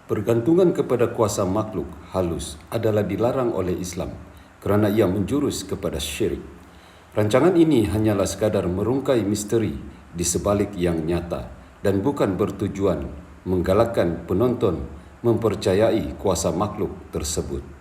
Bergantungan kepada kuasa makhluk halus adalah dilarang oleh Islam kerana ia menjurus kepada syirik. Rancangan ini hanyalah sekadar merungkai misteri di sebalik yang nyata dan bukan bertujuan menggalakkan penonton mempercayai kuasa makhluk tersebut.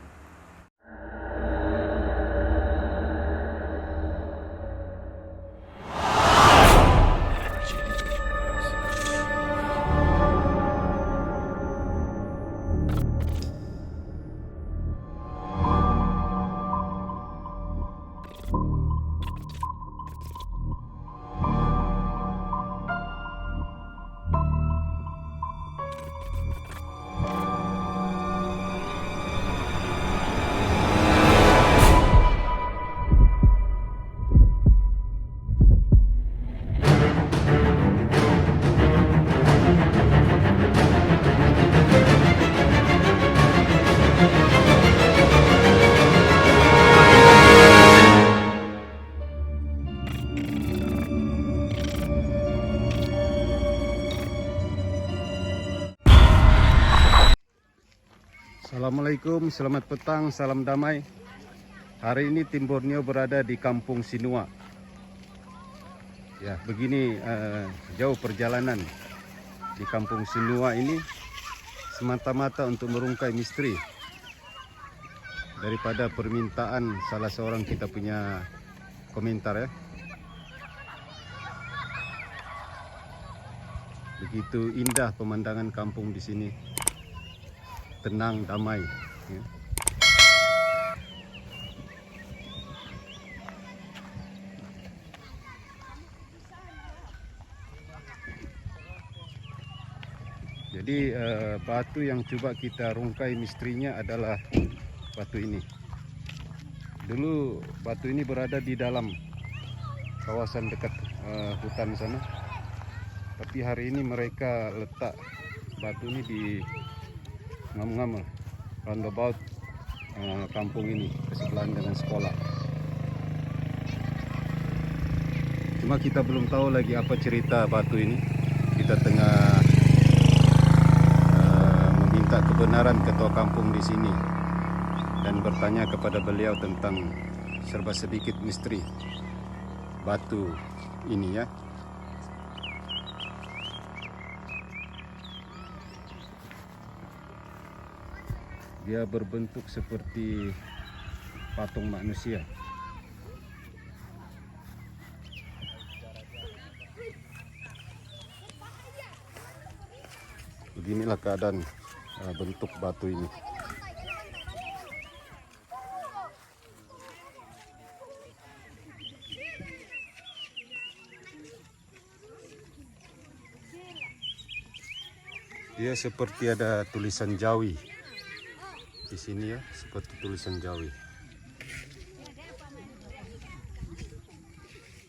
Assalamualaikum, selamat petang, salam damai. Hari ini tim Borneo berada di Kampung Sinua. Ya, begini jauh perjalanan di Kampung Sinua ini semata-mata untuk merungkai misteri daripada permintaan salah seorang kita punya komentar ya. Begitu indah pemandangan kampung di sini. Tenang, damai ya. Jadi batu yang coba kita rungkai misterinya adalah batu ini. Dulu batu ini berada di dalam kawasan dekat hutan sana. Tapi hari ini mereka letak batu ini di ngam-ngam roundabout kampung ini bersebelahan dengan sekolah. Cuma kita belum tahu lagi apa cerita batu ini. Kita tengah meminta kebenaran ketua kampung di sini dan bertanya kepada beliau tentang serba sedikit misteri batu ini ya. Dia berbentuk seperti patung manusia. Beginilah keadaan bentuk batu ini. Dia seperti ada tulisan Jawi. Di sini ya, seperti tulisan Jawi.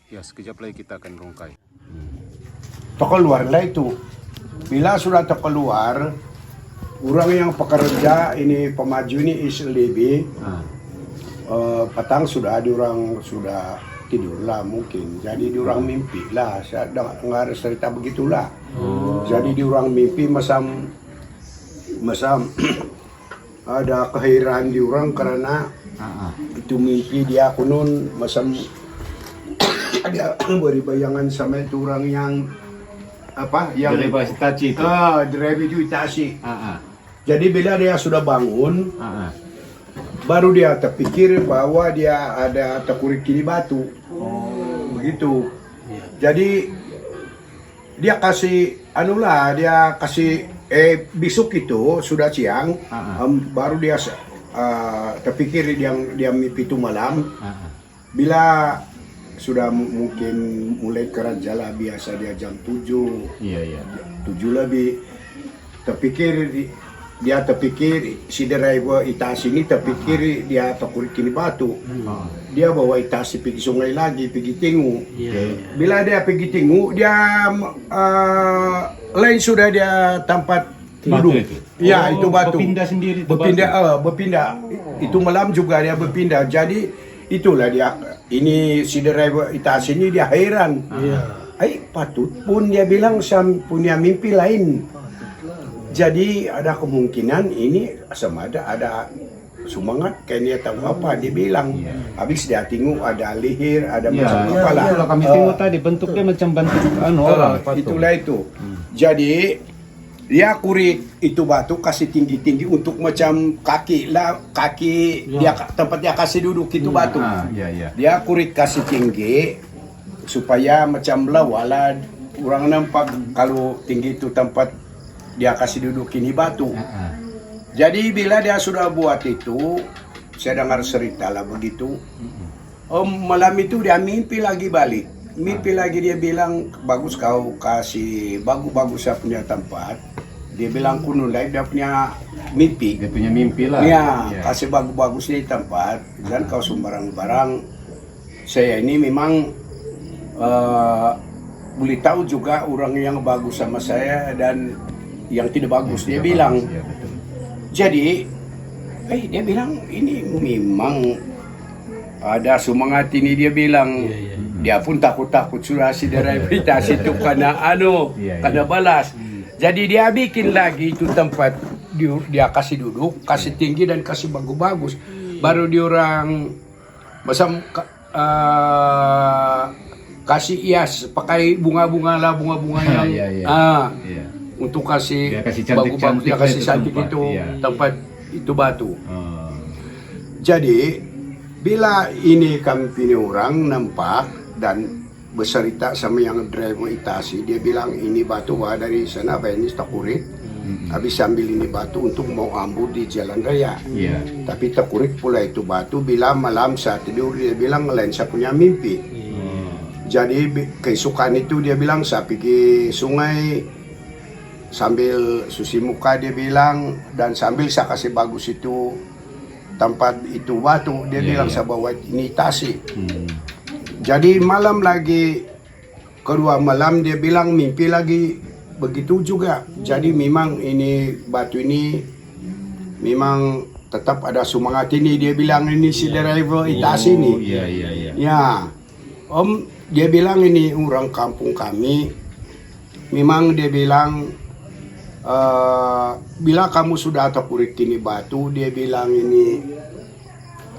Ya, sekejap lagi kita akan rungkai. Keluar lah itu. Bila sudah keluar, orang yang pekerja ini pemaju ini ISLB, petang sudah diorang sudah tidur lah mungkin. Jadi diorang mimpi lah. Saya dengar cerita begitulah. Jadi diorang mimpi masam ada kehairan di orang karena itu mimpi dia kunun masam dia beri bayangan sama itu orang yang apa yang rehabilitasi itu. Rehabilitasi. Jadi bila dia sudah bangun, baru dia terpikir bahwa dia ada terkurik kiri batu. Begitu. Jadi dia kasih dia kasih besok itu sudah siang, baru dia terpikir dia mimpi itu malam. Bila sudah mungkin mulai kerja lah, biasa dia jam 7, 7 lebih. Dia terpikir si driver Itasi ini terpikir dia terkurik kini batu. Dia bawa Itasi pergi sungai lagi, pergi tengok. Bila dia pergi tengok, dia lain sudah dia tempat duduk. Ya, itu batu. Berpindah sendiri. Berpindah. Itu malam juga dia berpindah. Jadi itulah dia. Ini si driver Itasi ini dia heran. Patut pun dia bilang saya punya mimpi lain. Jadi ada kemungkinan ini sama ada semangat kayak dia tahu apa dia bilang. Habis dia tengok ada leher, ada macam apa lah. Itulah kami tengok tadi bentuknya macam bentuk orang. Itulah itu. Jadi dia kurit itu batu kasih tinggi-tinggi untuk macam kaki lah, dia tempat dia kasih duduk itu batu. Dia kurit kasih tinggi supaya macam lawala orang nampak kalau tinggi itu tempat dia kasih duduk ini batu. Jadi bila dia sudah buat itu, saya dengar cerita lah begitu. Malam itu dia mimpi lagi balik. Mimpi lagi dia bilang, bagus kau kasih bagus-bagus saya punya tempat. Dia bilang kunulai dia punya mimpi. Dia punya mimpi lah. Ya, kasih bagus-bagus di tempat. Dan kau sembarang-barang. Saya ini memang boleh tahu juga orang yang bagus sama saya dan yang tidak bagus. Dia bilang. Jadi, dia bilang ini memang ada semangat ini dia bilang. Dia pun takut-takut sudah si rehabilitasi itu karena karena balas. Jadi dia bikin lagi itu tempat dia kasih duduk, kasih tinggi dan kasih bagus-bagus. Baru diorang macam kasih hias pakai bunga-bunga lah, bunga-bunga yang untuk kasih bagus-bagus, dia kasih cantik itu tempat itu batu. Jadi bila ini kami punya orang nampak dan bercerita sama yang driver Itasi, dia bilang ini batu dari sana ini Takurit. Habis sambil ini batu untuk mau ambil di jalan raya. Tapi Takurit pula itu batu bila malam saat tidur dia bilang lain saya punya mimpi. Jadi keesokan itu dia bilang saya pergi sungai sambil susi muka dia bilang dan sambil saya kasih bagus itu tempat itu batu dia bilang saya bawa ini Tasi. Jadi malam lagi kedua malam dia bilang mimpi lagi begitu juga. Jadi memang ini batu ini memang tetap ada semangat ini dia bilang ini si driver Itasi ini. Ya. Dia bilang ini orang kampung kami memang dia bilang bila kamu sudah terkurit ini batu, dia bilang ini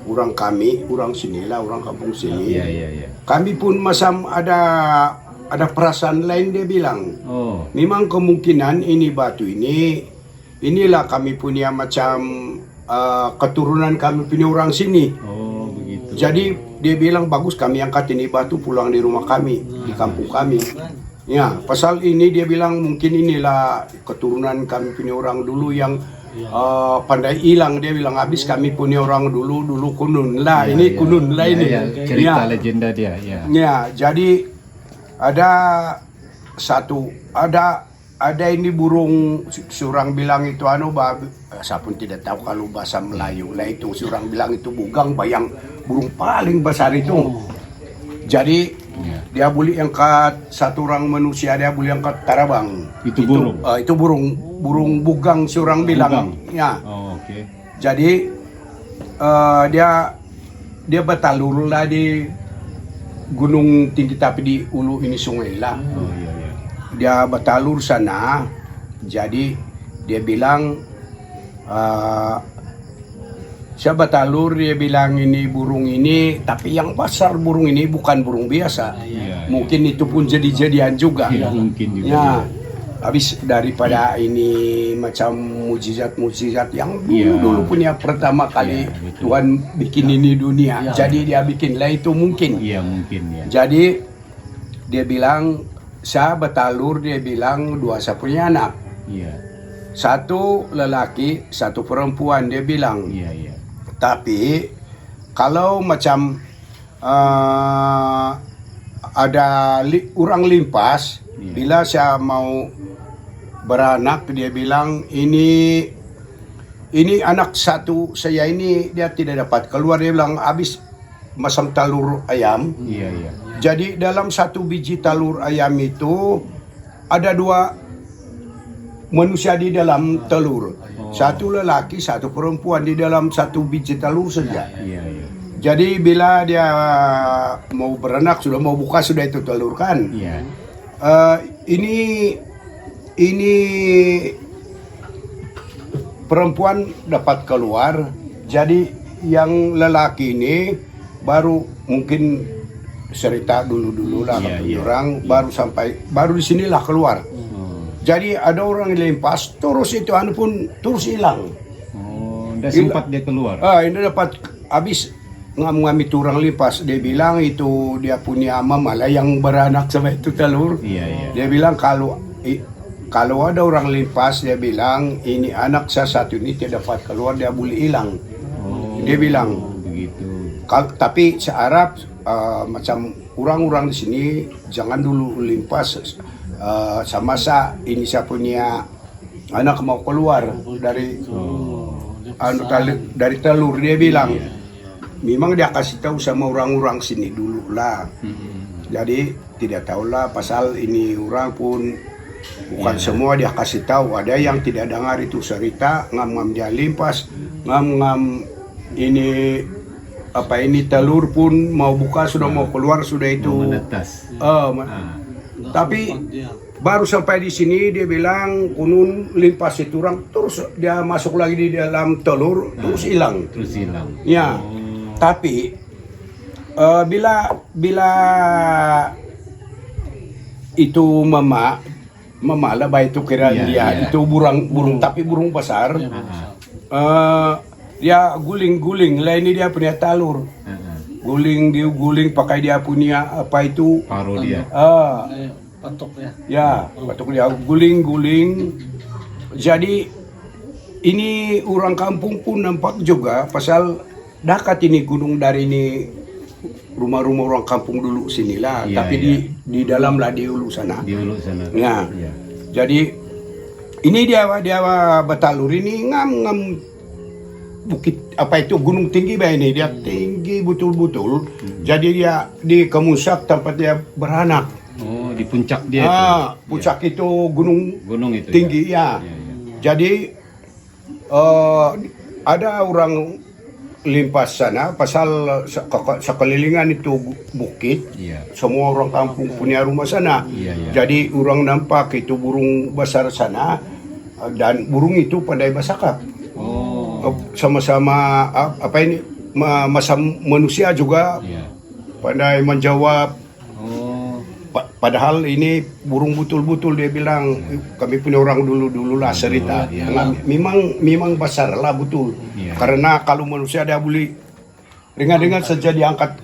orang kami, orang sinilah, orang kampung sini. Kami pun macam ada perasaan lain dia bilang. Memang kemungkinan ini batu ini, inilah kami punya macam keturunan kami punya orang sini. Begitu. Jadi dia bilang bagus kami angkat ini batu pulang di rumah kami, di kampung kami. Ya, pasal ini dia bilang mungkin inilah keturunan kami punya orang dulu yang pandai hilang. Dia bilang habis kami punya orang dulu kunun lah, ini kunun lah ini. Cerita legenda dia. Ya, jadi ada ini burung surang bilang itu saya pun tidak tahu kalau bahasa Melayu lah itu surang bilang itu bugang bayang burung paling besar itu. Jadi dia boleh angkat satu orang manusia dia boleh angkat tarabang. Itu burung. Itu burung bugang surang bilang. Ya. Jadi dia bertalur lah di gunung tinggi tapi di ulu ini sungai lah. Dia bertalur sana. Jadi dia bilang saya bertalur, dia bilang ini burung ini, tapi yang besar burung ini bukan burung biasa. Mungkin itu pun jadi-jadian juga. Mungkin juga. Ya, habis daripada ini macam mujizat-mujizat yang dulu punya pertama kali Tuhan bikin ini dunia. Jadi dia bikin lah itu mungkin. Mungkin. Jadi dia bilang saya bertalur, dia bilang dua saya punya anak. Satu lelaki, satu perempuan dia bilang. Tapi kalau macam ada orang limpas, bila saya mau beranak dia bilang ini anak satu saya ini dia tidak dapat keluar, dia bilang habis masam telur ayam. Jadi dalam satu biji telur ayam itu ada dua manusia di dalam telur. Satu lelaki, satu perempuan di dalam satu biji telur saja. Jadi bila dia mau beranak, sudah mau buka sudah itu telur kan. Ini perempuan dapat keluar. Jadi yang lelaki ini baru mungkin cerita dulu lah orang baru sampai baru di sinilah keluar. Jadi ada orang yang limpas terus itu anu pun terus hilang. Udah sempat dia keluar. Ini dapat habis ngambil turang limpas. Dia bilang itu dia punya mama lah yang beranak sama itu telur. Dia bilang kalau ada orang limpas, dia bilang ini anak saya satu ini tidak dapat keluar, dia boleh hilang. Dia bilang begitu. Tapi seharap macam orang-orang di sini jangan dulu limpas sama ini saya punya anak mau keluar dari dari telur. Dia bilang memang dia kasih tahu sama orang-orang sini dulu lah. Jadi tidak tahulah pasal ini orang pun bukan semua dia kasih tahu. Ada yang tidak dengar itu cerita ngam-ngam dia limpas, ngam-ngam ini apa ini telur pun mau buka sudah mau keluar sudah itu menetas. Tapi baru sampai di sini dia bilang kunun limpas itu orang terus dia masuk lagi di dalam telur terus hilang. Ya. Tapi bila itu mama lah baik itu kira dia itu burung tapi burung besar. Dia guling-guling lah ini dia punya telur. Guling pakai dia punya apa itu paruh dia. Patok ya. Ya, patok dia guling-guling. Jadi ini orang kampung pun nampak juga pasal dekat ini gunung dari ini rumah-rumah orang kampung dulu sinilah, tapi di dalam lah di ulu sana. Di ulu sana. Ya. Jadi ini dia Batalur ini ngam bukit apa itu gunung tinggi ini dia tinggi betul-betul. Jadi dia di Kemusak tempat dia beranak. Oh, di puncak dia itu. Puncak itu gunung itu tinggi ya. Jadi ada orang limpas sana pasal sekelilingan itu bukit. Semua orang kampung punya rumah sana. Jadi orang nampak itu burung besar sana dan burung itu pandai basakap. Sama-sama apa ini masa manusia juga pandai menjawab. Padahal ini burung betul-betul dia bilang kami punya orang dulu lah cerita. Memang besar lah betul. Karena kalau manusia dia boleh dengan saja diangkat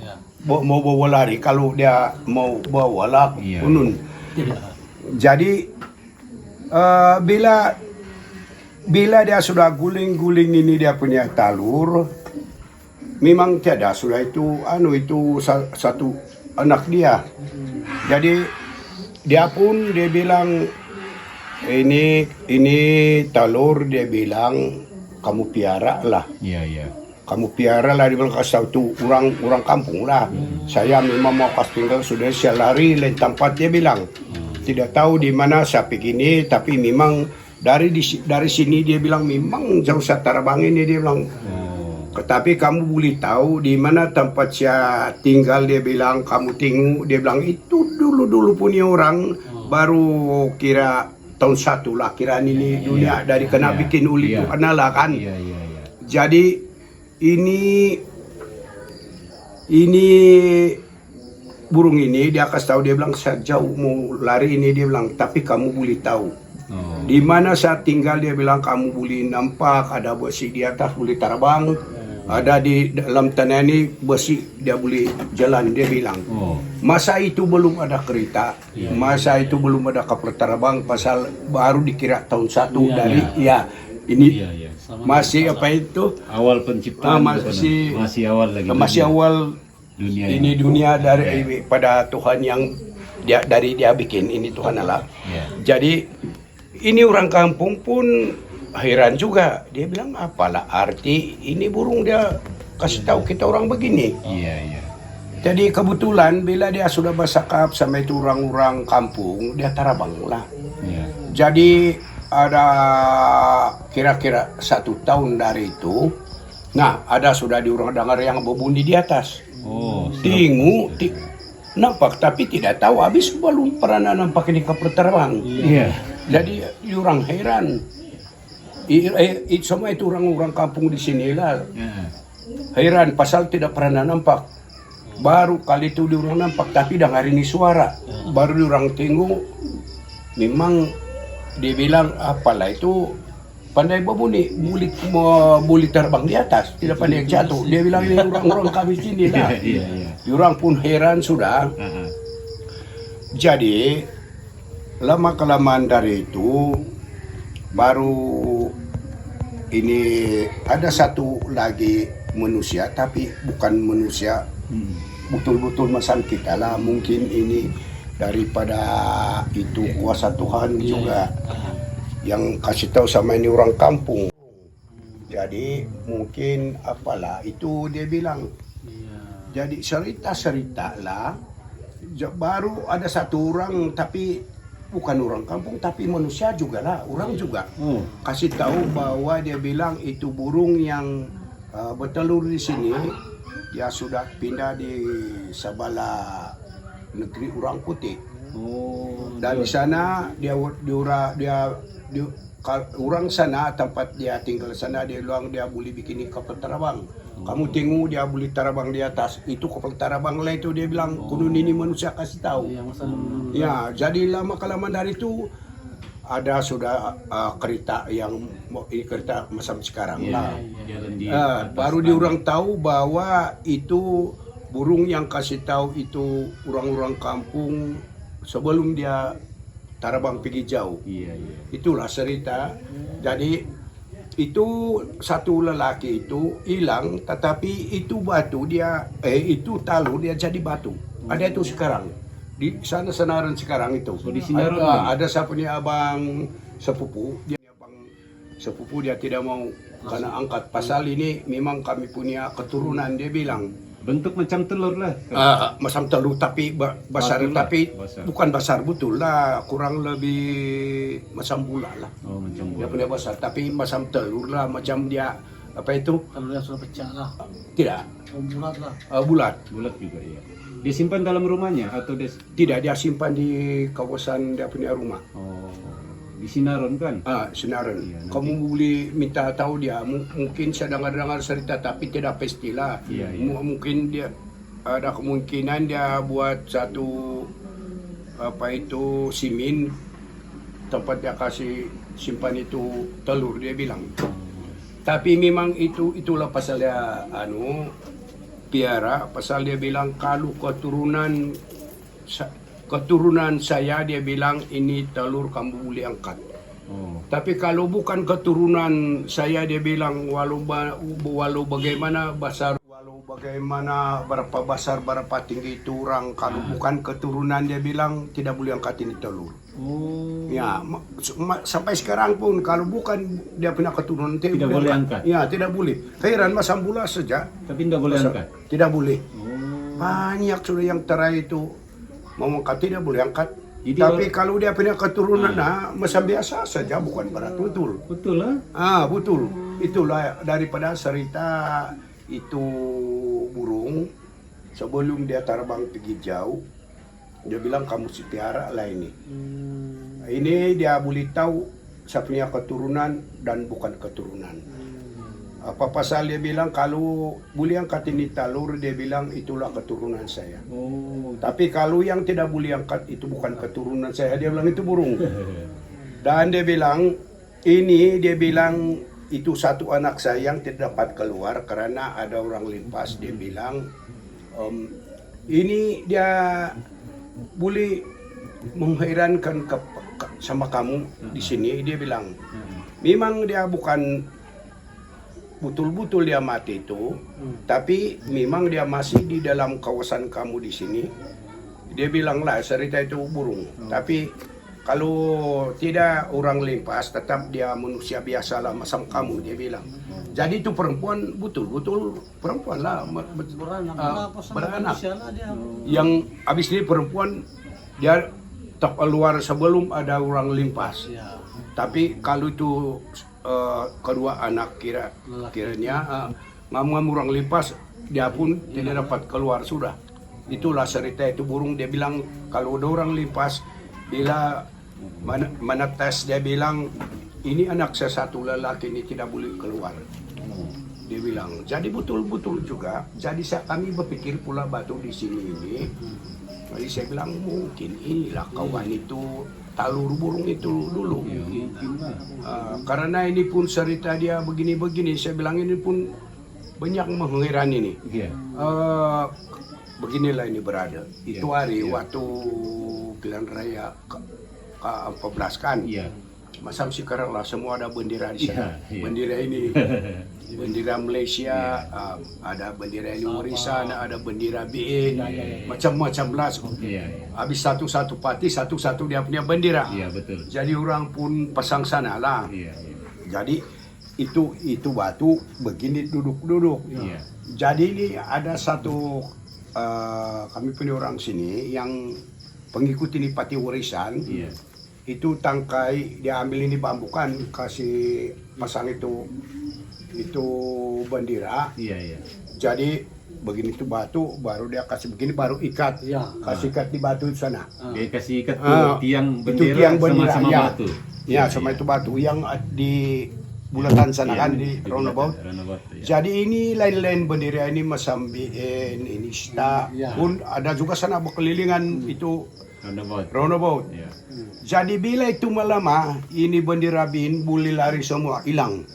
mau bawa lari. Kalau dia mau bawa lah unun. Jadi bila dia sudah guling-guling ini dia punya telur, memang tiada sudah itu satu anak dia. Jadi dia bilang ini telur, dia bilang kamu piara lah. Kamu piara lah, dia bilang kasih tahu orang kampung lah. Saya memang mau kasih tinggal sudah saya lari lain tempat, dia bilang. Tidak tahu di mana saya begini, tapi memang dari sini dia bilang memang jauh Satarabang ini dia bilang. Tapi kamu boleh tahu di mana tempat saya tinggal, dia bilang kamu tengok, dia bilang itu dulu punya orang baru kira tahun 1 lah kira ini dunia dari kena bikin uli itu lah kan. Jadi ini burung ini dia kasih tahu, dia bilang saya jauh mau lari ini, dia bilang tapi kamu boleh tahu di mana saya tinggal, dia bilang kamu boleh nampak ada besi di atas boleh terbang, ada di dalam tanah ini besi dia boleh jalan, dia bilang. Masa itu belum ada kereta, masa itu belum ada kapal terbang, pasal baru dikira tahun 1 dari ini masih apa itu awal penciptaan, masih awal lagi, masih awal dunia ini dunia dari pada Tuhan yang dari dia bikin ini Tuhan Allah. Jadi ini orang kampung pun heran juga, dia bilang apalah arti ini burung dia kasih tahu kita orang begini. Jadi kebetulan bila dia sudah bersakap sama itu orang-orang kampung, dia terbang lah. Jadi ada kira-kira 1 tahun dari itu, nah ada sudah di orang dengar yang berbunyi di atas. Nampak tapi tidak tahu, habis belum pernah nampak ini kapal terbang. Jadi orang heran. Semua itu orang-orang kampung di sini lah. Ya. Heran, pasal tidak pernah nampak. Baru kali itu diorang nampak, tapi dengar ini suara. Baru diorang tengok, memang dia bilang apalah itu pandai berbunyi, boleh terbang di atas, tidak pandai jatuh. Dia bilang ini orang-orang kami sini lah. Diorang pun heran sudah. Jadi lama kelamaan dari itu baru ini ada satu lagi manusia, tapi bukan manusia betul-betul macam kita lah. Mungkin ini daripada itu kuasa Tuhan juga yang kasih tahu sama ini orang kampung. Jadi mungkin apalah itu dia bilang. Jadi cerita-cerita lah. Baru ada satu orang, tapi bukan orang kampung, tapi manusia juga lah, orang juga kasih tahu bahwa dia bilang itu burung yang bertelur di sini, dia sudah pindah di sebelah negeri orang putih. Dan di sana orang sana tempat dia tinggal sana, dia bilang dia boleh bikin kapal terbang. Kamu tengok dia boleh terbang di atas. Itu kapal terbang lah itu dia bilang kudu ini manusia kasih tahu. Ya, jadi lama kelamaan dari itu ada sudah kereta yang ini kereta macam sekarang lah. Baru diorang tahu bahwa itu burung yang kasih tahu itu orang-orang kampung sebelum dia terbang pergi jauh. Itulah cerita. Jadi itu satu lelaki itu hilang, tetapi itu batu dia itu talur dia jadi batu. Ada itu sekarang di sana Senaran sekarang itu. di Senaran ada saya punya abang sepupu, dia tidak mau karena angkat pasal ini. Memang kami punya keturunan, dia bilang Bentuk macam telur lah. macam telur tapi besar, tapi besar. bukan besar betul lah, kurang lebih macam bola lah. Macam Dia punya besar, tapi macam telur lah, macam dia apa itu? Telurnya sudah pecah lah. Tidak, Bulat lah. bulat. bulat juga ya. Dia simpan dalam rumahnya atau Tidak, dia simpan di kawasan dia punya rumah. di Sinaron kan? Senaran. Iya, nanti. Kamu boleh minta tahu dia. Mungkin saya dengar cerita, tapi tidak pastilah. Iya. Mungkin dia ada kemungkinan dia buat satu apa itu simin tempat dia kasih simpan itu telur, dia bilang. Tapi memang itulah pasal dia piara, pasal dia bilang kalau keturunan saya, dia bilang ini telur kamu boleh angkat. Tapi kalau bukan keturunan saya, dia bilang walau bagaimana besar, walau bagaimana berapa besar, berapa tinggi itu orang, kalau bukan keturunan, dia bilang tidak boleh angkat ini telur. Ya, sampai sekarang pun kalau bukan dia punya keturunan Tidak boleh angkat. Ya, tidak boleh. Heran masam bola saja. Tapi tidak boleh angkat. Tidak boleh. Banyak sudah yang terakhir itu mau angkat, tidak boleh angkat. Jadi tapi kalau dia punya keturunan macam biasa saja, bukan berat betul. Betul lah. Betul. Itulah daripada cerita itu burung sebelum dia terbang pergi jauh. Dia bilang kamu si piara lah ini. Ini dia boleh tahu saya punya keturunan dan bukan keturunan. Apa pasal dia bilang kalau boleh angkat ini telur, dia bilang itulah keturunan saya. Tapi kalau yang tidak boleh angkat itu bukan keturunan saya, dia bilang itu burung. Dan dia bilang itu satu anak saya yang tidak dapat keluar karena ada orang limpas. Dia bilang ini dia boleh mengherankan sama kamu di sini. Dia bilang memang dia bukan betul-betul dia mati itu, tapi memang dia masih di dalam kawasan kamu di sini. Dia bilang lah cerita itu burung, tapi kalau tidak orang limpas, tetap dia manusia biasa lah macam kamu, dia bilang. Jadi itu perempuan, betul-betul perempuan lah, beranak. Yang habis ini perempuan, dia tak keluar sebelum ada orang limpas. Tapi kalau itu kedua anak kiranya ngam-ngam orang limpas, dia pun tidak dapat keluar sudah. Itulah cerita itu burung. Dia bilang kalau ada orang limpas, bila menetes, dia bilang ini anak saya satu lelaki ini tidak boleh keluar. Dia bilang, jadi betul-betul juga. Jadi kami berpikir pula batu di sini ini. Jadi saya bilang mungkin inilah kawan itu talur burung itu dulu. Karena ini pun cerita dia begini-begini, saya bilang ini pun banyak mengheran ini. Beginilah ini berada. Itu hari waktu pilihan raya ke-14 kan. Macam sekarang lah semua ada bendera di sana. Bendera ini, bendera Malaysia, ada bendera ini warisan, ada bendera BE, macam-macam lah. Habis satu-satu parti, satu-satu dia punya bendera. Betul. Jadi orang pun pasang sana lah. Jadi itu batu begini duduk-duduk. Jadi ini ada satu kami punya orang sini yang pengikut ini parti warisan. Itu tangkai dia ambil ini bambu kan, kasih pasang itu bendera. Jadi begini itu batu, baru dia kasih begini, baru ikat, kasih ikat di batu di sana. Dia kasih ikat tiang bendera, itu tiang bendera sama batu. Sama itu batu yang di bulatan sana kan di roundabout. Jadi ini lain-lain bendera ini macam BN, ini STA, pun ada juga sana berkelilingan itu roundabout. Jadi bila itu malam ini bendera BIN boleh lari semua hilang.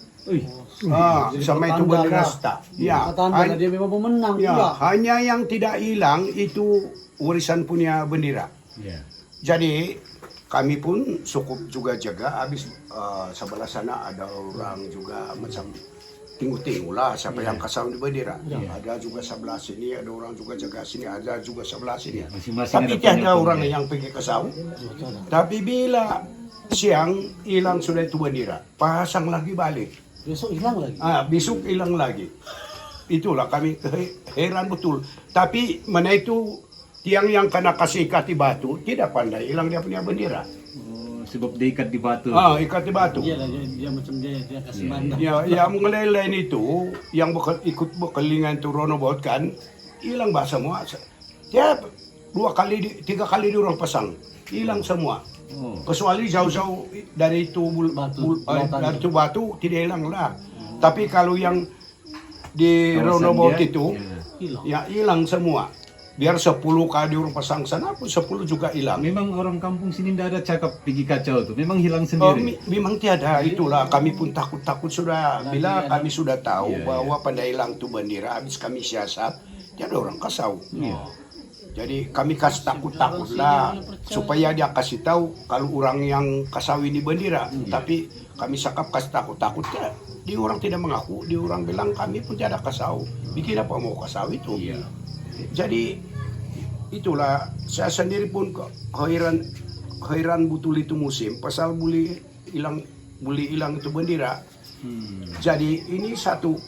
Sama itu bendera STA. Dia memang pemenang. Hanya yang tidak hilang itu warisan punya bendera. Jadi kami pun cukup juga jaga. Habis sebelah sana ada orang juga macam tengok-tengok lah siapa yang kasau di bendera. Ada juga sebelah sini, ada orang juga jaga sini, ada juga sebelah sini. Tapi tiada orang yang pergi kasau. Tapi bila siang hilang sudah itu bendera, pasang lagi balik. Besok hilang lagi. Besok hilang lagi. Itulah kami heran betul. Tapi mana itu tiang yang kena kasih ikat di batu tidak pandai hilang dia punya bendera. Sebab dia ikat di batu. Ikat di batu. Dia macam dia kasih mandang. Yang ngelelain itu, yang ikut berkelingan itu roundabout kan, hilang bah semua. Ya 3 kali di orang pasang, hilang semua. Kecuali jauh-jauh dari itu batu tidak hilang lah. Tapi kalau yang di roundabout itu, ya hilang semua. Biar 10 kali orang pasang sana pun 10 juga hilang. Memang orang kampung sini tidak ada cakap pergi kacau tu. Memang hilang sendiri. Memang tiada. Itulah kami pun takut sudah. Bila kami sudah tahu bahwa pandai hilang tu bendera, habis kami siasat, tiada orang kasau. Jadi kami kasih takut lah supaya dia kasih tahu kalau orang yang kasau ini bendera. Tapi kami sakap kasih takut ya. Dia orang tidak mengaku, dia orang bilang kami pun tiada kasau. Bikin apa mau kasau itu? Jadi itulah saya sendiri pun heran betul itu musim pasal boleh hilang itu bendera. Jadi ini satu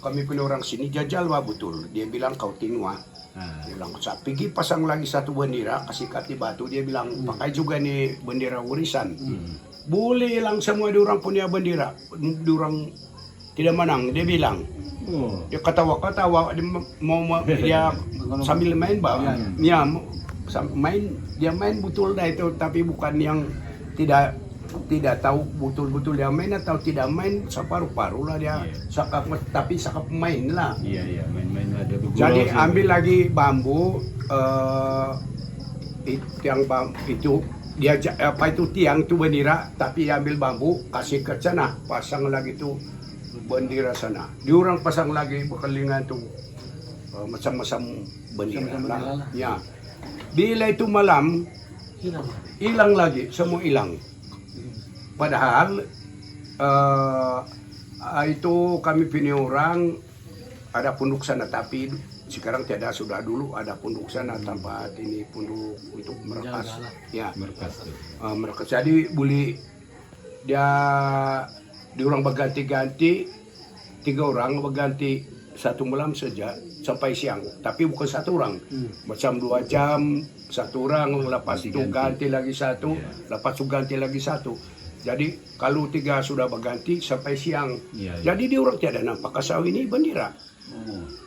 kami punya orang sini jajal betul. Dia bilang kau tingwa. Dia bilang saya pergi pasang lagi satu bendera kasih kati batu. Dia bilang pakai juga nih bendera warisan. Boleh hilang semua di orang punya bendera. Di orang tidak menang. Dia bilang. Dia ketawa-ketawa dia sambil main dia main betul dah itu, tapi bukan yang tidak tahu betul-betul dia main atau tidak main separuh-paruh lah dia tapi sakap main lah. Main ada. Jadi ambil lagi bambu tiang bambu itu dia tiang itu bendera, tapi ambil bambu kasih ke sana pasang lagi tu bendera sana. Diorang pasang lagi berkelingan tu macam-macam bendera lah. Bila itu malam hilang lagi, semua hilang. Padahal itu kami punya orang ada pondok sana, tapi sekarang tiada. Sudah dulu ada pondok sana tempat ini pondok untuk merekas. Merekas. Jadi boleh dia diorang berganti-ganti, 3 orang berganti satu malam saja sampai siang. Tapi bukan satu orang, macam 2 jam satu orang, lepas itu ganti lagi satu, lepas itu ganti lagi satu. Jadi kalau 3 sudah berganti sampai siang. Jadi diorang tiada nampak kasau ini bendera.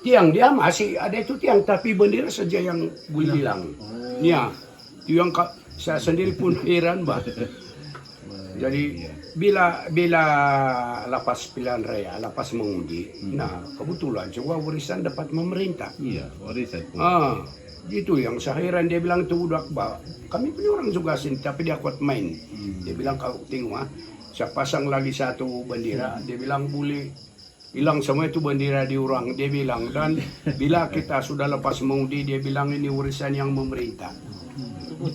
Tiang dia masih ada itu tiang, tapi bendera saja yang boleh hilang. Itu yang saya sendiri pun heran bah. Jadi bila lapas pilihan raya, lapas mengundi. Nah, kebetulan semua warisan dapat pemerintah. Iya, warisan. Gitu yang saya heran, dia bilang tuh udah kami punya orang juga sini tapi dia kuat main. Dia bilang kau tengok saya pasang lagi satu bendera, dia bilang boleh hilang semua itu bendera di orang, dia bilang. Dan bila kita sudah lepas mengundi, dia bilang ini warisan yang pemerintah.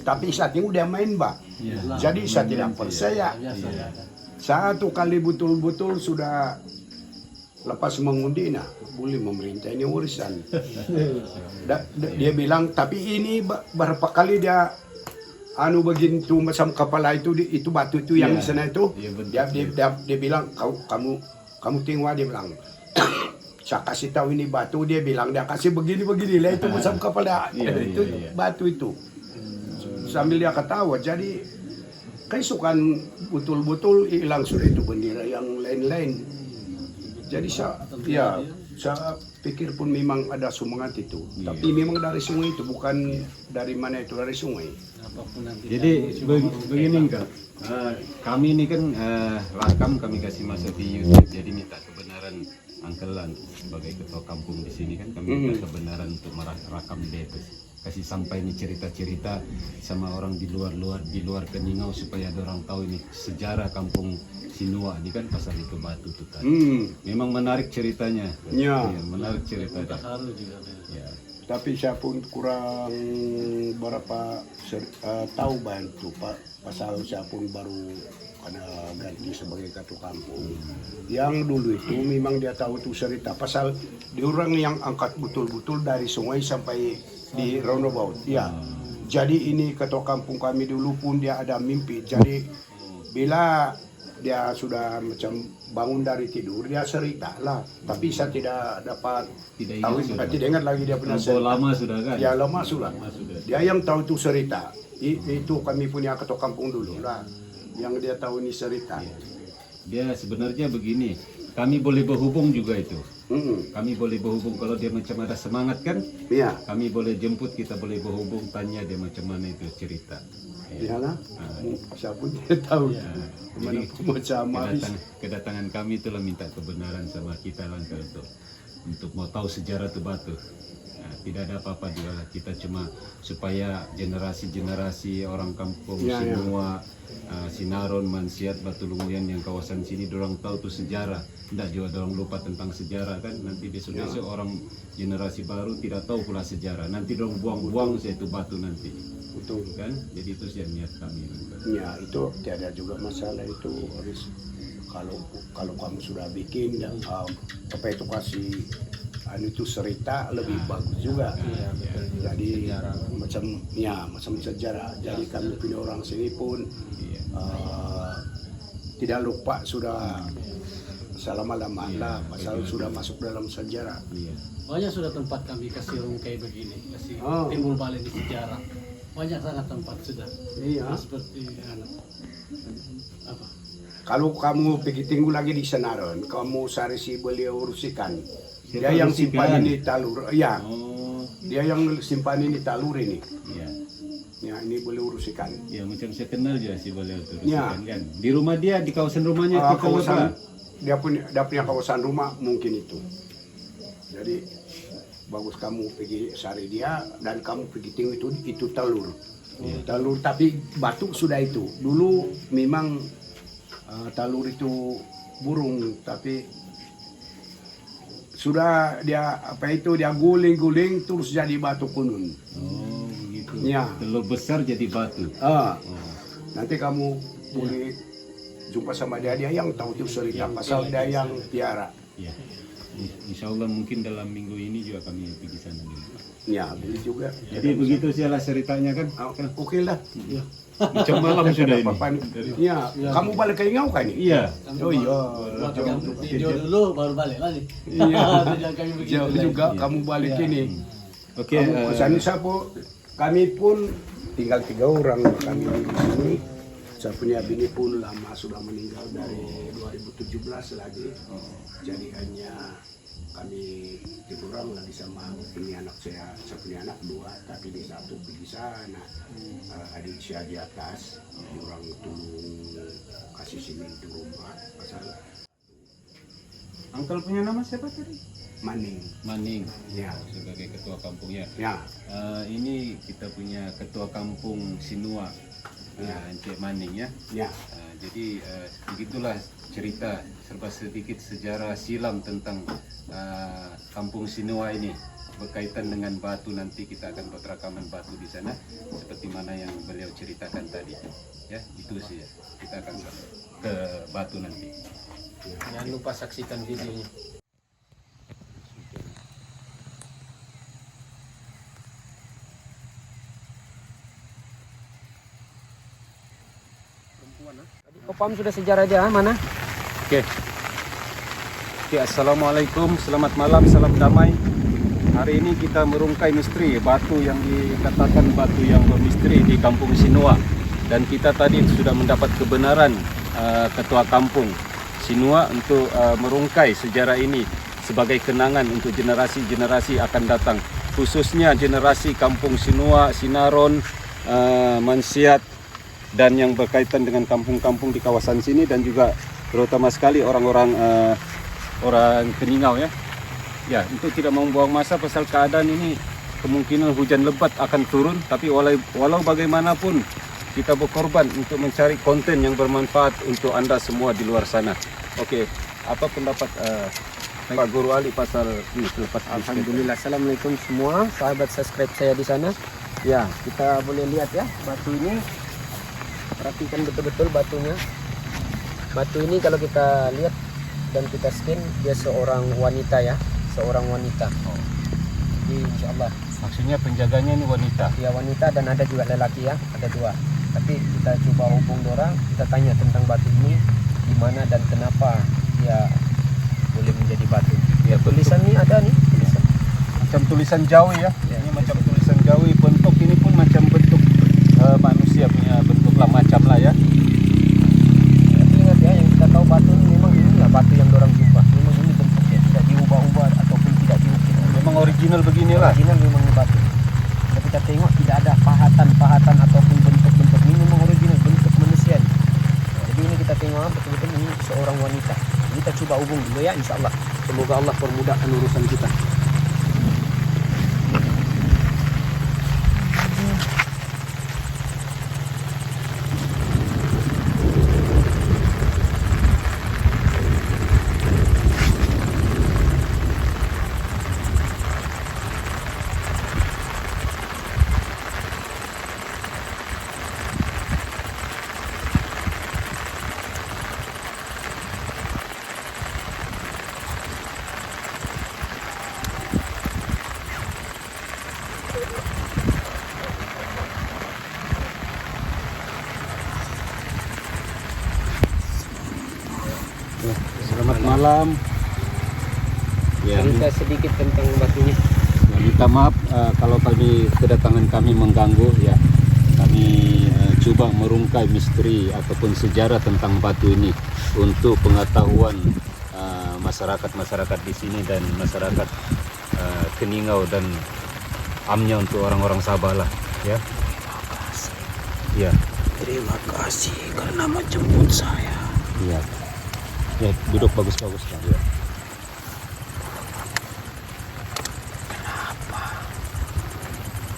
Tapi saat ini udah main, Pak. Jadi saya tidak percaya. Satu kali betul-betul sudah lepas mengundi, nah boleh memerintah ini warisan. Dia bilang, tapi ini berapa kali dia begitu macam kepala itu batu itu yang di sana itu, dia bilang kamu tengok, dia bilang saya kasih tahu ini batu, dia bilang dia kasih begini lah itu macam kepala itu batu itu, sambil dia ketawa. Jadi keisukan betul-betul hilang sudah itu bendera yang lain-lain. Jadi saya pikir pun memang ada semangat itu, tapi memang dari sungai itu, bukan dari mana itu, dari sungai. Jadi begini Kak, kami ini kan rakam kami kasih masuk di YouTube, jadi minta kebenaran Angkelan sebagai ketua kampung di sini kan, kami minta kebenaran untuk merakam dia itu, kasih sampai ini cerita-cerita sama orang di luar Keningau supaya ada orang tahu ini sejarah kampung Sinua ini kan pasar itu batu tuh tadi. Memang menarik ceritanya. Ya, menarik ceritanya. Ya. Tapi saya pun kurang berapa tahu bantu Pak, pasal saya pun baru karena ganti sebagai ketua kampung. Yang dulu itu memang dia tahu tuh cerita pasal di orang yang angkat betul-betul dari sungai sampai di roundabout. Ya. Jadi ini ketua kampung kami dulu pun dia ada mimpi. Jadi bila dia sudah macam bangun dari tidur, dia cerita lah. Tapi saya tidak dapat tahu, tidak ingat lagi dia pernah cerita. Lama sudah kan? Ya lama sudah. Dia yang tahu itu cerita. Itu kami punya ketua kampung dulu lah. Yang dia tahu ini cerita. Dia sebenarnya begini, kami boleh berhubung juga itu. Kami boleh berhubung kalau dia macam ada semangat kan? Iya. Kami boleh jemput, kita boleh berhubung, tanya dia macam mana itu cerita. Iyalah, saya pun tidak tahu. Mana macam kedatangan kami itulah minta kebenaran sama kita lah untuk mau tahu sejarah tu batu. Tidak ada apa-apa juga, kita cuma supaya generasi-generasi orang kampung semua Sinaron, Mansiat, Batu Lunguyan yang kawasan sini dorang tahu tuh sejarah. Tidak juga dorang lupa tentang sejarah kan. Nanti besok-besok orang generasi baru tidak tahu pula sejarah. Nanti dorang buang-buang itu batu nanti. Betul Kan? Jadi itu sih niat kami. Ya itu tidak ada juga masalah itu. Harus kalau kamu sudah bikin apa itu kasih itu cerita lebih bagus juga. Jadi macam sejarah. Jadi kami punya orang sini pun tidak lupa sudah selama-lama lah pasal sudah masuk dalam sejarah. Banyak sudah tempat kami kasih rungkai begini, kasih timbul balik di sejarah. Banyak sangat tempat sudah. Iya. Seperti apa? Kalau kamu pergi tinggal lagi di Senaron, kamu cari si beliau urusikan. Dia yang simpan ini talur, ya. Dia yang simpan ini talur ini. Iya. Ya ini boleh urusikan. Ya macam saya kenal je si beliau tu. Ya. Kan? Di rumah dia, di kawasan rumahnya kawasan, dia punya kawasan rumah mungkin itu. Jadi bagus kamu pergi cari dia dan kamu pergi tengok itu talur. Talur tapi batu sudah itu. Dulu memang talur itu burung tapi sudah dia dia guling-guling terus jadi batu kunun. Oh begitu. Ya. Telur besar jadi batu. Nanti kamu boleh jumpa sama dia yang tahu itu cerita pasal dia yang tiara. Ya. Insya Allah mungkin dalam minggu ini juga kami pergi sana dulu. Ya, boleh juga. Jadi begitu sialah ceritanya kan? Oke lah. Ya. Macam malam sudah ini. Iya, kamu balik ke Ingau kan ini? Iya. Oh iya. Video dulu baru balik lagi. Iya. Jauh juga kamu balik ini. Oke. Pesan kami pun tinggal 3 orang kami di sini. Saya punya bini pun lama sudah meninggal dari 2017 lagi. Jadi hanya kami tidur lagi sama ini anak saya punya anak 2, tapi di satu pergi sana. Adik saya di atas, orang tolong kasih simen di rumah. Pasal Uncle punya nama siapa tadi? Maning. Maning. Ya. Sebagai ketua kampungnya. Ya. Ini kita punya ketua kampung Sinua, Encik Maning ya. Ya. Jadi begitulah cerita serba sedikit sejarah silam tentang kampung Sinua ini berkaitan dengan batu. Nanti kita akan buat rekaman batu di sana seperti mana yang beliau ceritakan tadi. Ya, itu sih ya. Kita akan ke batu nanti. Jangan lupa saksikan videonya. Kopam sudah sejarah aja mana? Oke. Assalamualaikum, selamat malam, salam damai. Hari ini kita merungkai misteri batu yang dikatakan batu yang bermisteri di kampung Sinua. Dan kita tadi sudah mendapat kebenaran ketua kampung Sinua untuk merungkai sejarah ini sebagai kenangan untuk generasi-generasi akan datang. Khususnya generasi kampung Sinua, Sinaron, Mansiat, dan yang berkaitan dengan kampung-kampung di kawasan sini, dan juga terutama sekali orang-orang orang Keningau ya. Ya, untuk tidak membuang masa pasal keadaan ini kemungkinan hujan lebat akan turun, tapi walau bagaimanapun kita berkorban untuk mencari konten yang bermanfaat untuk Anda semua di luar sana. Oke, apa pendapat Pak Guru Ali pasal ini selepas Alhamdulillah. Assalamualaikum semua sahabat subscribe saya di sana. Ya, kita boleh lihat ya batu ini. Perhatikan betul-betul batunya. Batu ini kalau kita lihat dan kita scan, dia seorang wanita ya, seorang wanita. Jadi insyaallah. Maksudnya penjaganya ini wanita. Ya, wanita, dan ada juga lelaki ya, ada 2. Tapi kita coba hubung dorang, kita tanya tentang batu ini di mana dan kenapa dia boleh menjadi batu. Ya, tulisan ini ada nih, tulisan. Macam tulisan Jawi ya. Ini macam tulisan Jawi, bentuk ini pun macam bentuk manusia punya bentuk lah, macam lah ya. Tapi ingat ya, yang kita tahu batu ini memang inilah batu yang dorang jumpa. Memang ini bentuknya tidak diubah-ubah ataupun tidak diukir. Memang original beginilah. Original memang ini batu. Kalau kita tengok tidak ada pahatan ataupun bentuk-bentuk, ini memang original bentuk manusia. Jadi ini kita tengok betul-betul ini seorang wanita. Kita coba hubung dulu ya, insyaallah. Semoga Allah permudahkan urusan kita. Selamat malam. Ya, Cerita sedikit tentang batunya. ya, minta maaf kalau kedatangan kami mengganggu ya. Kami coba merungkai misteri ataupun sejarah tentang batu ini untuk pengetahuan masyarakat di sini dan masyarakat Keningau dan amnya untuk orang-orang Sabah lah ya. Ya. Terima kasih karena menjemput saya. Iya. Ya, duduk bagus-bagus Pak. Ya. Kenapa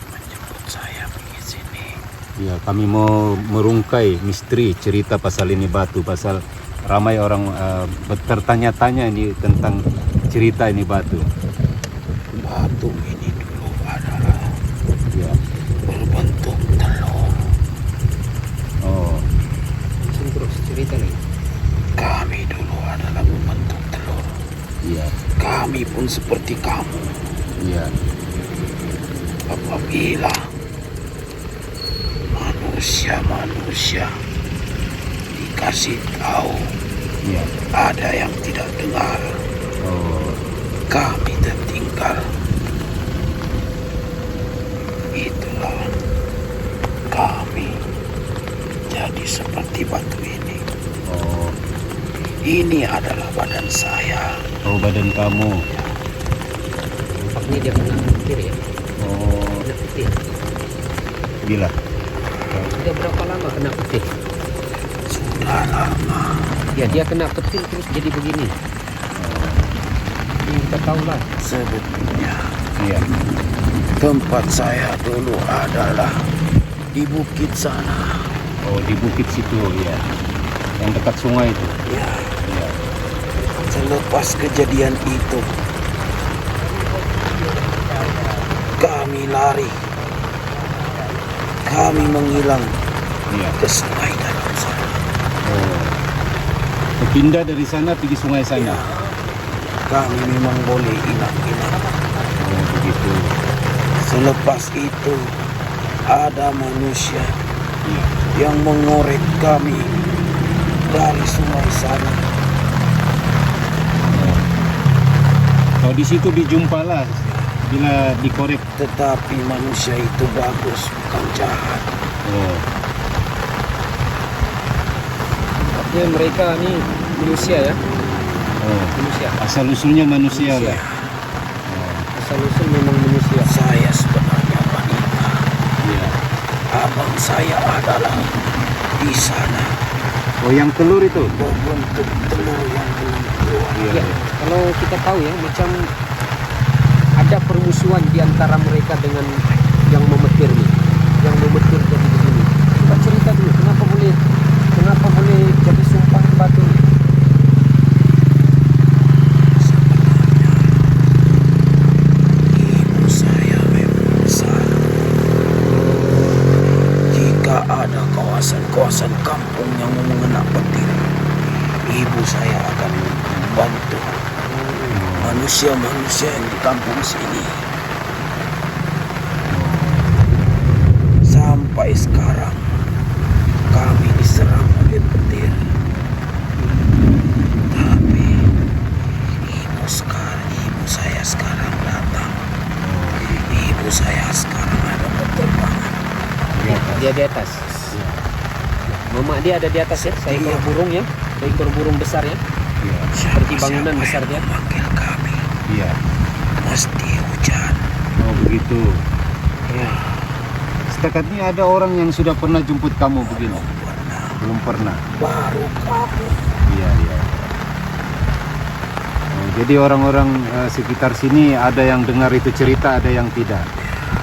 menjemput saya pergi sini? Ya, kami mau merungkai misteri cerita pasal ini batu, pasal ramai orang bertanya-tanya ini tentang cerita ini batu. Batu ini dulu adalah Ya. berbentuk telur. Oh. Terus cerita lagi. Kami dulu adalah berbentuk telur. Iya. Kami pun seperti kamu. Iya. Apabila manusia dikasih tahu Iya. ada yang tidak dengar, Oh. kami tertinggal. Itulah kami jadi seperti batu ini. Oh. Ini adalah badan saya. Oh, badan kamu. ini dia kena petir ya. Oh, Kena petir. gila. Dia berapa lama kena petir? Sudah lama. Ya dia kena petir terus jadi begini. Ini kita tahu lah. Sebetulnya Iya. tempat saya dulu adalah di bukit sana. Oh, di bukit situ ya. Yang dekat sungai itu. Ya, Iya. selepas kejadian itu kami lari. Kami menghilang Iya. ke sungai dalam sana. Oh. Pindah dari sana pergi sungai sana. Kami memang boleh hilang-hilang. Oh, begitu. Selepas itu ada manusia Iya. yang mengorek kami dari sungai sana. Oh, di situ dijumpalah bila dikorek. Tetapi manusia itu bagus, bukan jahat. Oh. Artinya mereka ini manusia ya. Oh. Manusia. Asal usulnya manusia lah. Asal usul memang manusia. Saya sebenarnya wanita. Iya. Abang saya adalah di sana. Oh, yang telur itu. Berbentuk telur yang belum keluar. Iya. Ya, kalau kita tahu ya macam ada permusuhan di antara mereka dengan yang memetir nih. Yang memetir jadi begini. Kita cerita dulu kenapa boleh jadi sumpahan batu nih? Ibu saya memang salah. Jika ada kawasan-kawasan kampung yang mengena petir, ibu saya akan membantu manusia-manusia yang di kampung sini. Sampai sekarang kami diserang oleh petir. Tapi ibu saya sekarang datang. Ibu saya sekarang ada penerbangan. Dia di atas. Mama dia ada di atas ya, seekor burung ya, seekor burung besar ya, Iya. seperti bangunan besar dia. Panggil kami, Iya. mesti hujan. Oh, begitu. Ya. Setakat ini ada orang yang sudah pernah jemput kamu begini? Belum pernah. Baru kamu. Iya, iya. Oh, jadi orang-orang sekitar sini ada yang dengar itu cerita, ada yang tidak.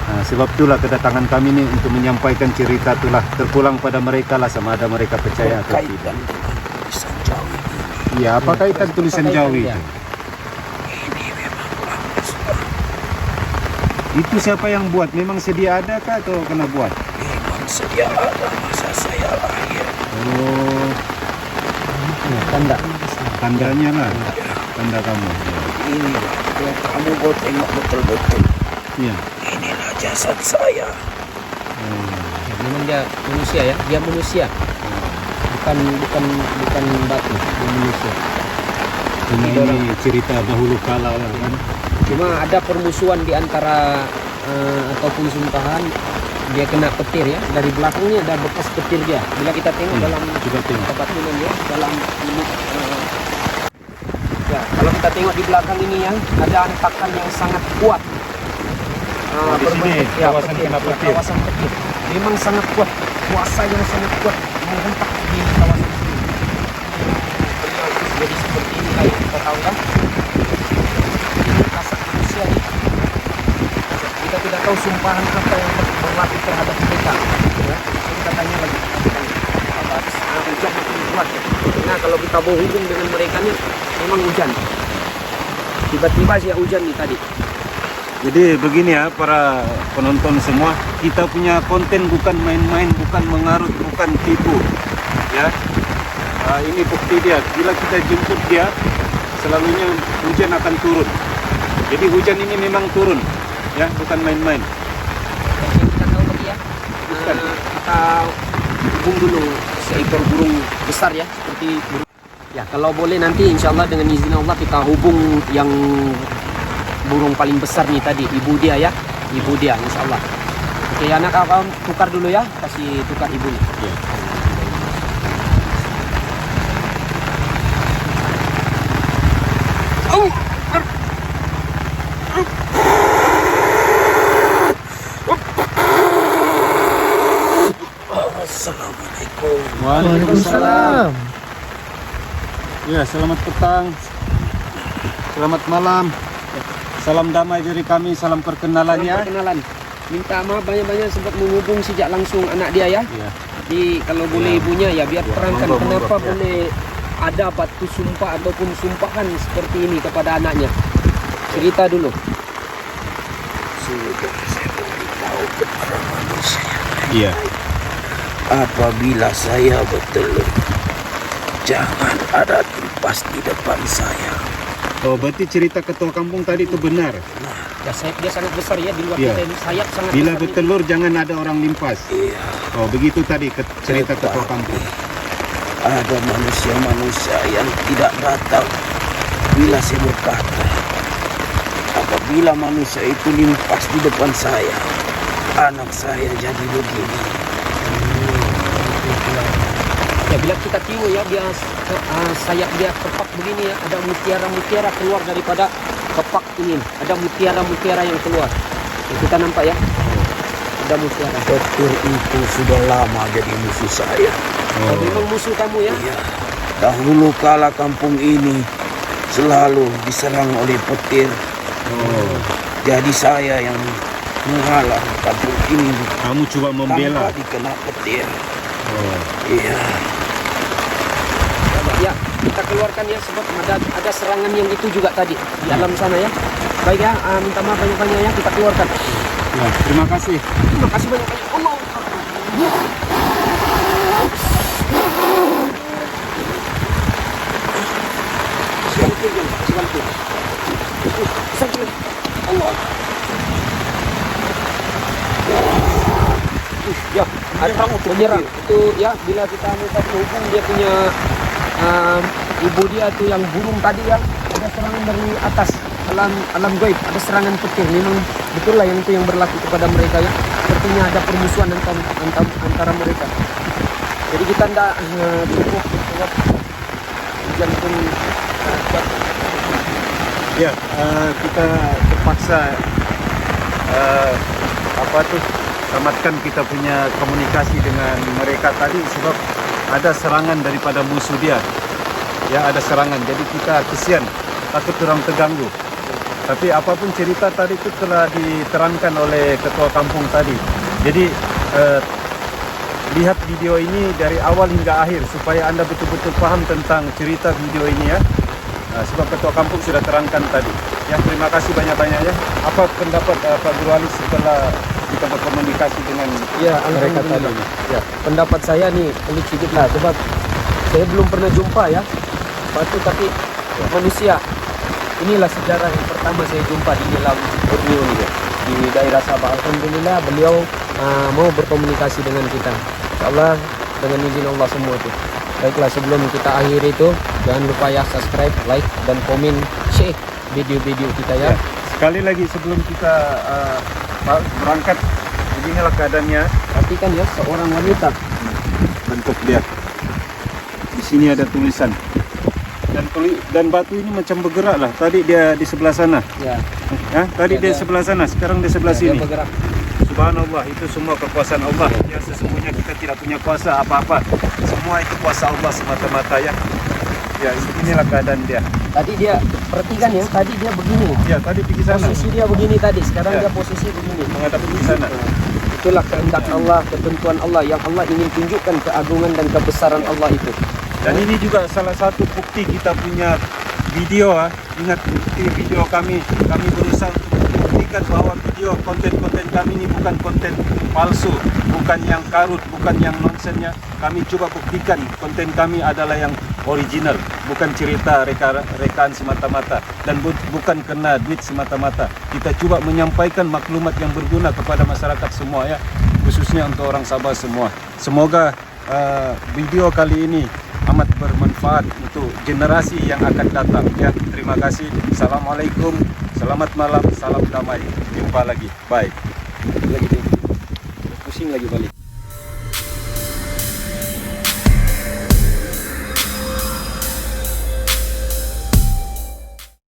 Nah, sebab itulah kedatangan kami ini untuk menyampaikan cerita itulah terpulang pada mereka lah, sama ada mereka percaya atau tidak. Kaitan dengan tulisan Jawi ini. Iya, apa kaitan tulisan Apa Jawi kaitannya? itu? Ini memang bagus, Pak. Itu siapa yang buat? Memang sedia ada kah atau kena buat? Memang sedia ada masa saya lahir. Oh, Tanda. tandanya lah, tanda kamu. Ini kalau kamu mau tengok betul-betul. Iya. Inilah jasad saya. Oh. Ya, memang dia manusia ya, dia manusia. Bukan batu, dia manusia. Ini cerita dahulu kala lah kan. Cuma ada permusuhan di antara ataupun sumpahan, dia kena petir ya. Dari belakangnya ada bekas petir dia. Bila kita tengok Iya, dalam coba tengok. tempat minum ya, dalam ini ya, kalau kita tengok di belakang ini ya, ada antakan yang sangat kuat. Oh, di sini, kawasan kena petir. Kawasan petir. Memang sangat kuat, kuasa yang sangat kuat menghentak di kawasan sini. Jadi seperti ini lah yang kita tahu kan. Ini kasat manusia ini. Kita tidak tahu sumpahan apa yang berlaku terhadap mereka. Ya. Kita tanya lagi. Hujan makin kuat. Nah kalau kita mau hubung dengan mereka nih, memang hujan. Tiba-tiba sih hujan nih tadi. Jadi begini ya para penonton semua, kita punya konten bukan main-main, bukan mengarut, bukan tipu, ya. Ini bukti dia. Bila kita jemput dia, selalunya hujan akan turun. Jadi hujan ini memang turun, ya, bukan main-main. Yang kita tahu tadi ya, kita hubung dulu seekor burung besar ya, seperti burung. Ya kalau boleh nanti insya Allah dengan izin Allah kita hubung yang burung paling besar nih tadi, ibu dia ya, ibu dia insya Allah. Oke anak kakak tukar dulu ya, kasih tukar ibunya. Ya. Waalaikumsalam. Ya, selamat petang. Selamat malam. Salam damai dari kami, salam perkenalannya. Perkenalan. Minta maaf banyak-banyak sempat menghubung sejak langsung anak dia ya. Iya. Jadi kalau boleh ibunya ya biar terangkan monggo, kenapa monggo, ya. boleh ada batu sumpah ataupun sumpahan seperti ini kepada anaknya. Cerita dulu. Sudah saya beritahu kepada manusia, Iya. apabila saya bertelur, jangan ada tumpas di depan saya. Oh, berarti cerita ketua kampung tadi itu benar. Ya sayap dia sangat besar ya di luar Iya. kita ini sayap sangat Bila besar. bertelur jangan ada orang limpas. Iya, Oh, begitu tadi cerita ketua kampung. ada manusia-manusia yang tidak datang bila saya berkata, apabila manusia itu limpas di depan saya, anak saya jadi begini. Ya bila kita tengok ya dia sayap dia kepak begini ya, ada mutiara-mutiara keluar daripada kepak ini. Ada mutiara-mutiara yang keluar. Ya, kita nampak ya. Ada mutiara. Petir itu sudah lama jadi musuh saya. Oh, memang musuh kamu ya? Iya, dahulu kala kampung ini selalu diserang oleh petir. Oh, Jadi saya yang menghalang kampung ini kamu coba membela. tanpa dikena petir. Oh. Iya. Ya, kita keluarkan ya sebab ada serangan yang itu juga tadi di alam sana ya. Baik ya, minta maaf banyak-banyak ya kita keluarkan. Ya, terima kasih. Terima kasih banyak-banyak. Allah. Bantu, bantu. Allah. Ya, ada menyerang itu ya bila kita minta hubung dia punya ibu dia tuh yang burung tadi ya, ada serangan dari atas alam gaib, ada serangan petir. Memang betul lah yang itu yang berlaku kepada mereka ya, sepertinya ada permusuhan antara mereka. Jadi kita tidak cukup buat hujan pun Ya, kita terpaksa tamatkan kita punya komunikasi dengan mereka tadi sebab ada serangan daripada musuh dia. Ya, ada serangan. Jadi kita kesian, takut orang terganggu. Tapi apapun cerita tadi itu telah diterangkan oleh ketua kampung tadi. Jadi lihat video ini dari awal hingga akhir supaya Anda betul-betul paham tentang cerita video ini ya. Sebab ketua kampung sudah terangkan tadi. Ya, terima kasih banyak-banyak ya. Apa pendapat Pak Guru Ali setelah kita berkomunikasi dengan ya, mereka tadi? alhamdulillah. Ya, pendapat saya nih pelik sedikit lah sebab saya belum pernah jumpa ya batu tapi manusia. Inilah sejarah yang pertama saya jumpa di dalam Borneo ini ya, di daerah Sabah. Alhamdulillah beliau mau berkomunikasi dengan kita. Insyaallah dengan izin Allah semua itu. Baiklah, sebelum kita akhiri itu jangan lupa ya subscribe, like dan komen, share video-video kita ya. Sekali lagi sebelum kita berangkat, beginilah keadaannya. Perhatikan ya, seorang wanita. Bentuk dia. Di sini ada tulisan. Dan batu ini macam bergerak lah. Tadi dia di sebelah sana. Ya, Ya, tadi dia sebelah sana, sekarang dia sebelah dia sini. bergerak. Subhanallah, itu semua kekuasaan Allah. Ya, sesungguhnya kita tidak punya kuasa apa-apa. Semua itu kuasa Allah semata-mata ya. Ya, inilah keadaan dia. Tadi dia, perhatikan ya, tadi dia begini. Ya, tadi pergi sana. Posisi dia begini tadi, sekarang Ya. dia posisi begini. Menghadap ke sana. Itulah kehendak Allah, ketentuan Allah yang Allah ingin tunjukkan keagungan dan kebesaran Allah itu. Dan ini juga salah satu bukti kita punya video. Ingat bukti video kami. Kami berusaha untuk membuktikan bahwa video konten-konten kami ini bukan konten palsu, bukan yang karut, bukan yang nonsennya. Kami coba buktikan konten kami adalah yang original, bukan cerita rekaan semata-mata dan bukan kena duit semata-mata. Kita coba menyampaikan maklumat yang berguna kepada masyarakat semua ya, khususnya untuk orang Sabah semua. Semoga video kali ini amat bermanfaat untuk generasi yang akan datang ya. Terima kasih. Assalamualaikum. Selamat malam. Salam damai. Jumpa lagi. Bye. Lagi dia pusing lagi balik.